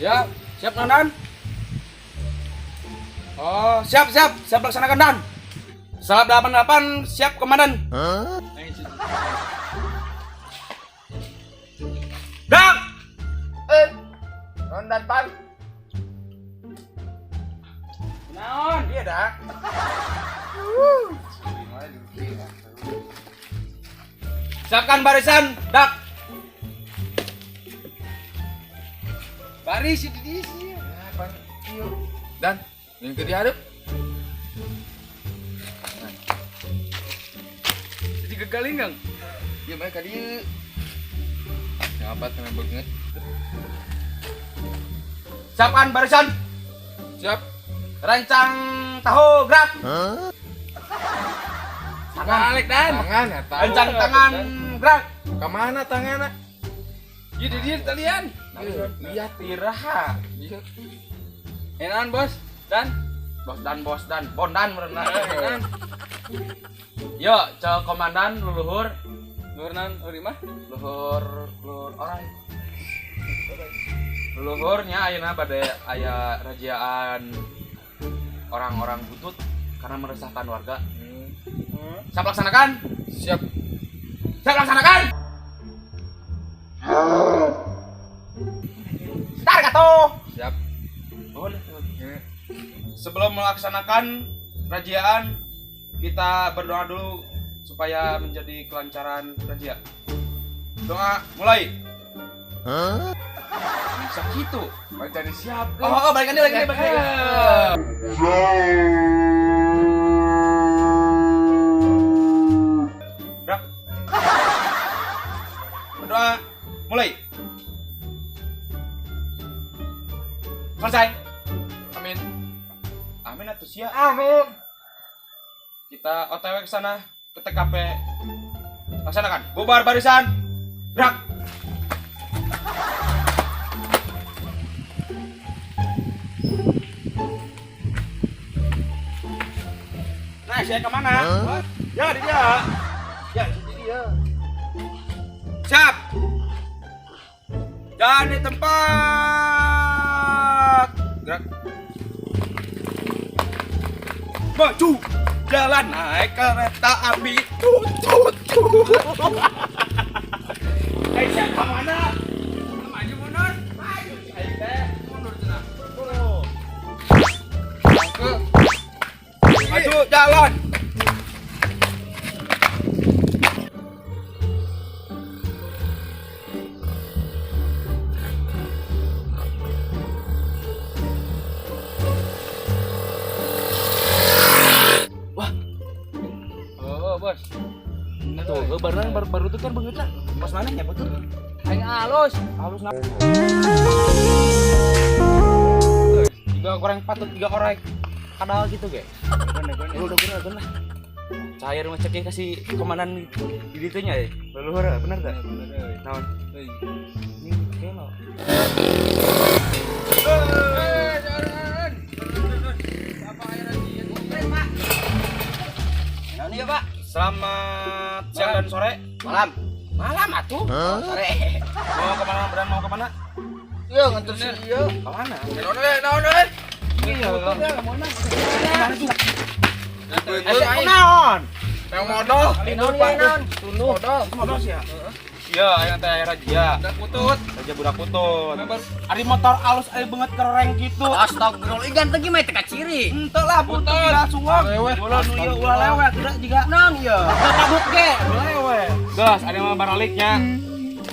Ya, siap Dan. Oh, siap laksanakan Dan. Salap 88 siap komandan. Dak. Rondan pan. Naon dia dak. Siapkan barisan, Dak. Baris di sini. Dan yang ke diadep. Tiga kali enggak? Dia mereka dia. Ngapat kena banget. Siapkan barisan. Siap. Rancang tahu gerak. Balik Dan. Tangan ya, tahu. Rancang tangan gerak. Kemana tangannya? Iya dia talian. Lihat Iraha. Iya. Enan bos dan bos dan bondan merenang. Yo, cowok komandan leluhur. Leluhuran mah? Leluhur orang. Leluhurnya ayeuna bade aya rajiaan orang-orang butut karena meresahkan warga. Siap laksanakan? Siap. Siap laksanakan? Start kato. Siap. Sebelum melaksanakan rajiaan, kita berdoa dulu supaya menjadi kelancaran razia. Doa mulai. Bisa gitu. Balik tadi siap. Oh, balikan dia. Brak. Berdoa mulai. Selesai. Amin. Amin atuh sia. Amin. Kita OTW ke sana ke TKP. Laksanakan. Bubar barisan. Gerak. Nah, saya kemana? Ya, di dia. Ya, di dia. Siap. Dan di tempat. Gerak. Maju. Jalan naik kereta api. Tut. Siapa mana? Maju mundur. Maju. Mundur cenah. Maju jalan. Bos. Tuh, baru tuh kan banget lah. Pas mana ya betul? Aing halus nah. Tiga orang patut, 3 orang kadal gitu, ge. Udah lah. Cahaya rumah ceknya kasih komandan di ditunya ya. Leluhur, bener dah. Naon? Ini kelo. Jangan. Apa air lagi? Pak. Naon ya, Pak? Selamat siang dan sore. Malam atuh. Sore. Mau kemana? Iya, nganter sih iya. Kemana? Naon. Iya, mau mana? Naon? Yang modal. Modal sih ya. Iya, yang teh raja. Budak putut. Ari motor alus ari beungeut kereng kitu. Astagfirullah, ganteng ge mah teh ciri. Henteu lah putut tidak suang. Ulah nu ieu ulah lewe tidak jiga. Naon ieu? Kabut ge, lewe. Geus ada mah baraliknya.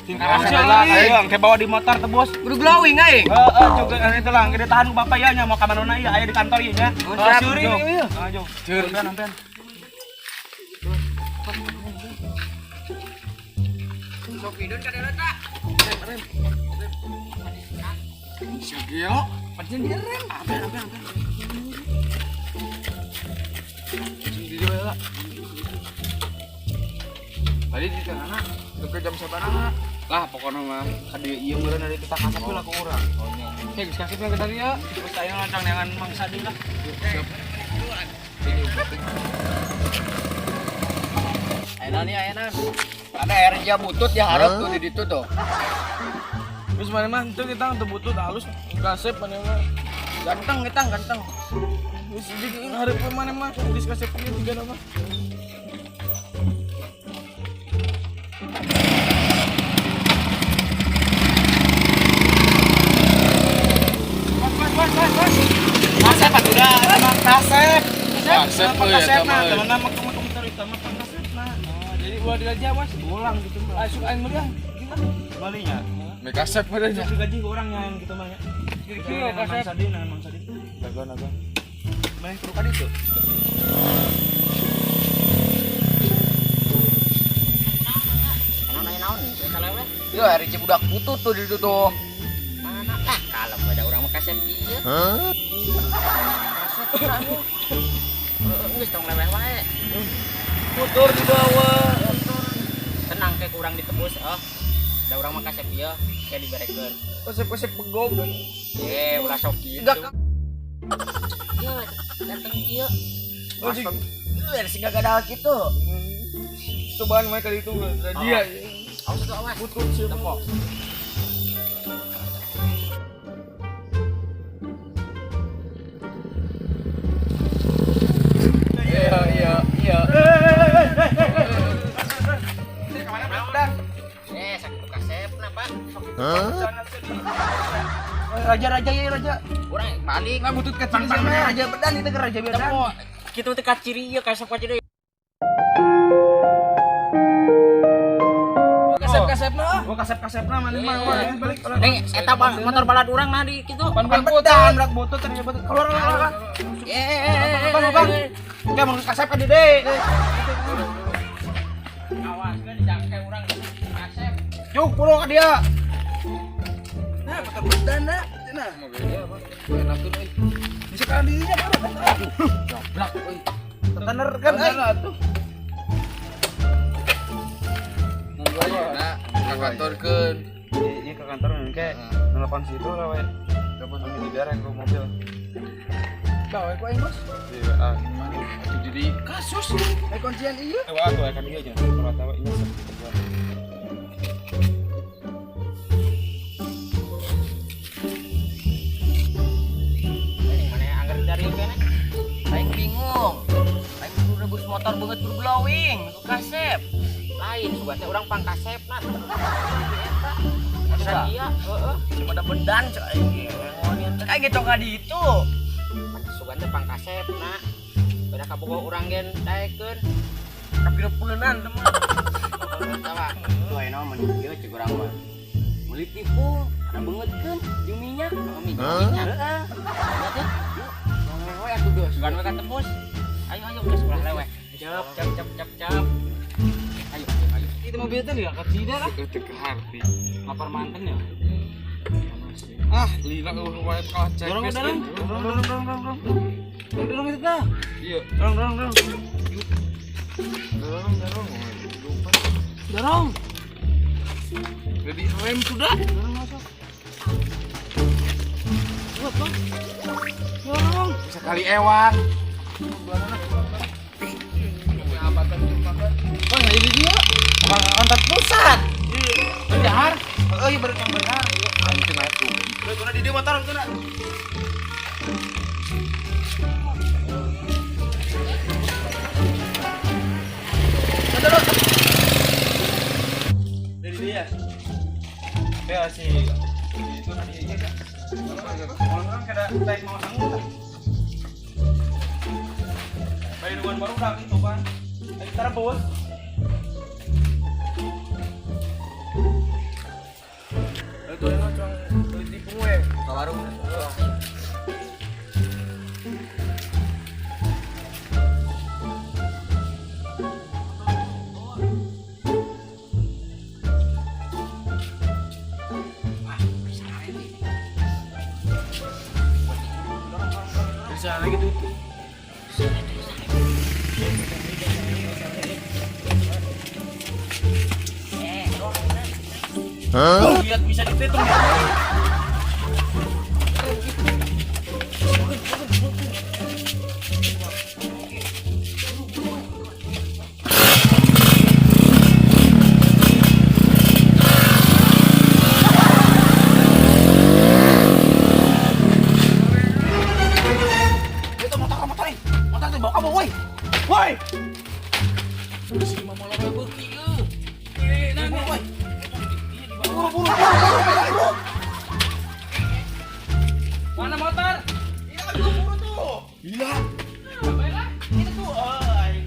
Tingkah lah, ayo ke bawa di motor teh bos. Kudu glowing aing. Juga itu lah, gede tahan bapak ya nya mau ka manona ieu aya di kantor ieu nya. Syuri ieu. Ayo. Syuri sampean. Sok hidun ka dela ta. Sigio. Pancen direm. Ampen. Di dia. Tadi di tengah ke jam sabarana. Lah pokoknya mah kadi ieu meureun dari kita kasap lah ke urang. Oh nya. Geus kasih lah ke tadi ya. Terus aya lancang dengan Mang Sadi lah. Siap. Ayeuna nih ayeuna. Ada air butut ya harap tuh di ditu tuh. Terus mana mah itu kita untuk butuh halus kasep mana mah Ganteng kita ganteng. terus jadi harap mana mah di kasep ini tiga nama. Kasep udah sama kasep. Kasep ya Teman nama komputer itu sama kasep nah. Jadi gua aja mas Pulang gitu mah. langsung aing meriah gimana? Balinya. Me kasep pada aja. Gaji ke orang yang gitu mah ya. Kira-kira kasep. Mang Sadin. Dagon. Main kerukan itu. Mana naon nih? Kalau weh. Yo hari budak putut tuh di situ tuh. Mana ah kalau ada orang mau kasep ieu. Kasep kamu. Geus tong leweh wae. Motor di bawah. Tenang kayak kurang ditebus ada orang mau kasep ieu kayak diberekeun. Kasep begog. Ulah sok kieu. Enggak. Ieu datang ieu. Oh, di- Ada sih gak ada gitu. cobaan mereka itu dia Awas tuh awas. putut sih Tepok. iya Sakit kasep kenapa? raja ya raja Kurang balik. nggak butut kecil sih mah raja bedan itu ke raja bedan Tepok. Kita teh ciri ieu kasep ciri. kasep mah Gua kasep-kasepna mana mah balik. Eta motor balad urang nah di kitu. pan bedan brak butut ternyata butut keluar Enggak mau kasep ka Dede. Awas kan dijangke urang kasep. Yuk pulang ke dia. nah motor bedan nah nah enakeun euy bisa kalinya Blak euy. Tener kan tuh nah ke kantorkeun Iya ke kantor engke nelpon situ lah we. Nelpon sama di daerah ke mobil. gawe ku aing bos Di WA gimana? Itu jadi kasus aing kuncian ieu WA tuh akan dia aja. Kalau tahu ini sebut. Mana anggar dari kene? Aing bingung. Aing kudu rebus motor beungeut kudu blowing, kudu kasep. Lain sugan teh urang pangkasep nah. Eta. Asa iya, heeh. Cuma ada bedan cek aing ge. Kayak gitu ka di itu. Sugan teh pangkasep nah. Beda kabogo urang gen daekeun. Kapireupeunnan teh mah. Tawa. Tuh aya naon ieu cek urang mah. Meuli tipu, ada beungeutkeun jeung minyak. Minyak. Heeh. Lihat ya. Leweh atuh geus. Sugan we ka tembus. Ayo geus ulah leweh. Cap. Ayo. Itu mobil teh enggak kecil lah. itu ke hati Lapar manten ya. ah lila wae kalah cek Dorong itu dah. iya Dorong. Dorong. jadi rem sudah Dorong masuk. Buat bang. Dorong. bisa kali ewang Bang nggak jadi dia. Kantor pusat. Benar. Oh iya yang benar. anjing aku Udah di dia motor tuh nak. Dari dia. Ya sih. Itu nanti aja kan. Kalau orang kada naik mau sanggup. Bayi duluan baru udah itu kan. Ayo taruh bos. itu emang cuma beli tipu we ke warung bisa lagi tuh Lihat bisa ditetung ya. Mana motor? Iya, gua buru tuh. Iya. Ini tuh, aing.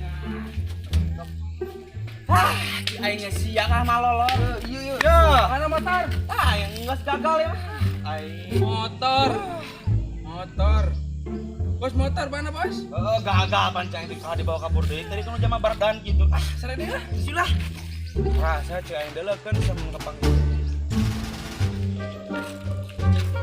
Aingnya sia kan malolor. Iya. Ya. Mana motor? Yang enggak gagal ya. Aing. Motor. Bos motor mana, Bos? Gagal pancang kalau dibawa kabur deui. Tadi kan udah mah baradan gitu. Sare deh lah. Silah. Rasa ceu aing deuleukeun sama kepang.